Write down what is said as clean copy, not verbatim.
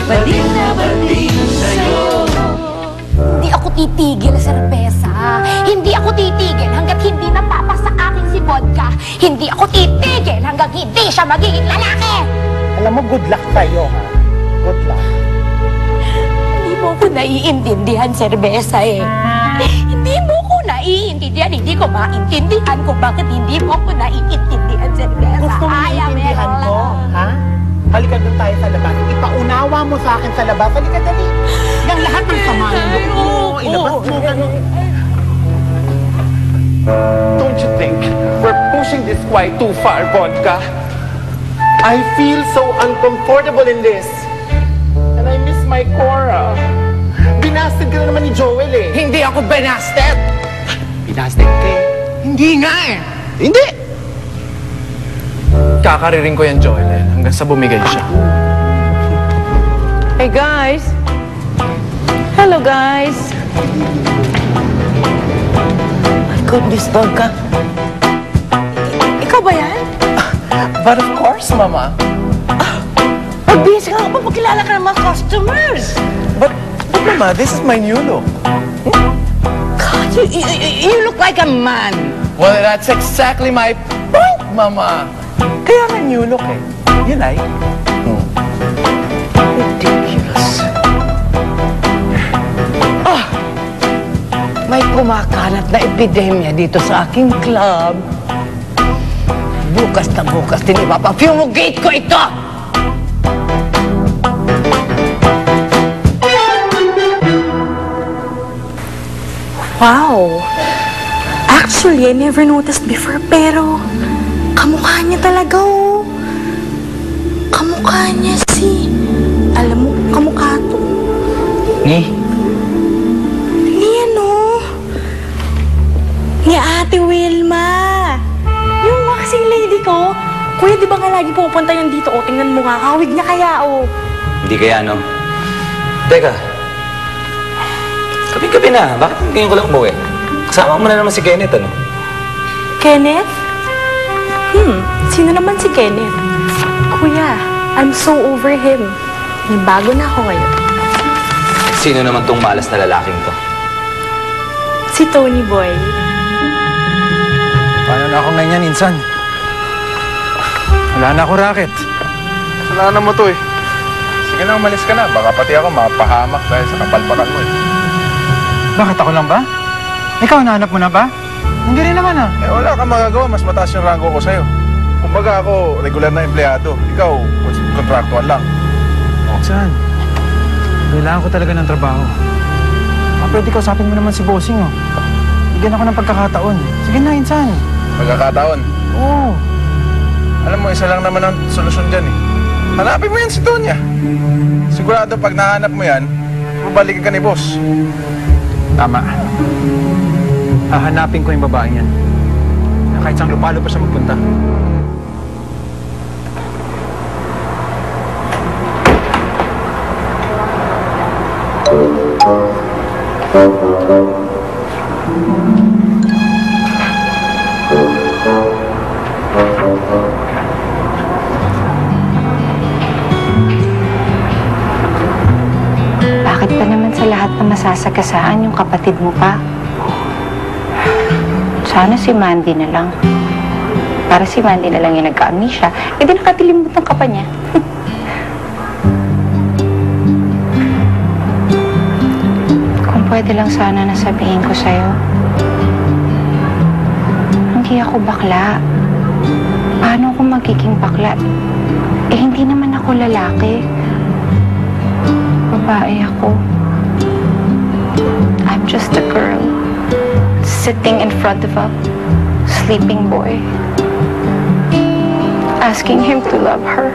bading na bading sa'yo. Hindi ako titigil, serbesa. Hindi ako titigil hanggat hindi napapas sa akin si Vodka. Hindi ako titigil hanggang hindi siya magiging lalaki. Alam mo, good luck sa'yo, ha? Good luck. Hindi mo ko naiintindihan, serbesa eh. Hindi mo ko naiintindihan. Hindi ko maintindihan kung bakit hindi mo ko naiintindihan, serbesa. Gusto mo naiintindihan ko, ha? Halika doon tayo sa labas. Ipaunawa mo sa akin sa labas. Halika, dali. Yung lahat ng sama ng loob mo, ilabas mo, ganun. Don't you think we're pushing this quite too far, Vodka? I feel so uncomfortable in this. And I miss my Cora. Binasted ka na naman ni Joel eh. Hindi ako binasted. Binasted ka eh. Hindi nga eh. Hindi! Kakariring ko yan, Joel, hanggang sa bumigay siya. Hey guys! Hello guys! My goodness, Vodka. Ikaw ba yan? But of course, Mama. Magbihis ka pa pagkilala ka ng mga customers! But Mama, this is my new look. God, you look like a man! Well, that's exactly my point, Mama. Kaya nga new look eh. You like? Ridiculous. May kumakalat na epidemya dito sa aking club. Bukas na bukas din ipapafumigate ko ito! Wow! Actually, I never noticed before, pero kamukha niya talaga, oh. Kamukha niya si... Alam mo, kamukha to. Ni? Ni ano? Ni Ate Wilma. Yung waxing lady ko. Kuya, di ba nga lagi pupunta yan dito? O, tingnan mo nga, kawig niya kaya, oh. Hindi kaya, no? Teka. Gabi-gabi na. Bakit ngayon ko lang umuwi? Kasama mo na naman si Kenneth, ano? Kenneth? Sino naman si Kenneth? Kuya, I'm so over him. May bago na ako ngayon. Sino naman tong malas na lalaking to? Si Tony Boy. Paano na ako ngayon, Insan? Wala na ako racket. Kasalanan mo to eh. Sige na, umalis ka na. Baka pati ako mapahamak dahil sa kapalpakan mo eh. Bakit ako lang ba? Ikaw, nahanap mo na ba? Hindi rin naman ah. Eh wala kang magagawa, mas mataas yung rango ko sa'yo. Kumbaga ako, regular na empleyado. Ikaw, contractual lang. Saan? Kailangan ko talaga ng trabaho. Pwede kausapin mo naman si Bossing, oh. Bigyan ako ng pagkakataon. Sige na, Insan. Pagkakataon. Oo. Alam mo, isa lang naman ang solusyon dyan eh. Hanapin mo yan si Tonya. Sigurado pag nahanap mo yan, babalikan ka ni boss. Tama. Hahanapin ko yung babaeng yan. Na kahit saan lupalo pa siya magpunta. Bakit ba naman sa lahat na masasagasaan yung kapatid mo pa? Sana si Mandy na lang. Para si Mandy na lang yung nagka-amnesia, eh di nakatilimutan ka pa niya. Kung pwede lang sana nasabihin ko sa'yo, hindi ako bakla. Paano ako magiging bakla? Eh hindi naman ako lalaki. Babae ako. I'm just a girl sitting in front of a sleeping boy, asking him to love her.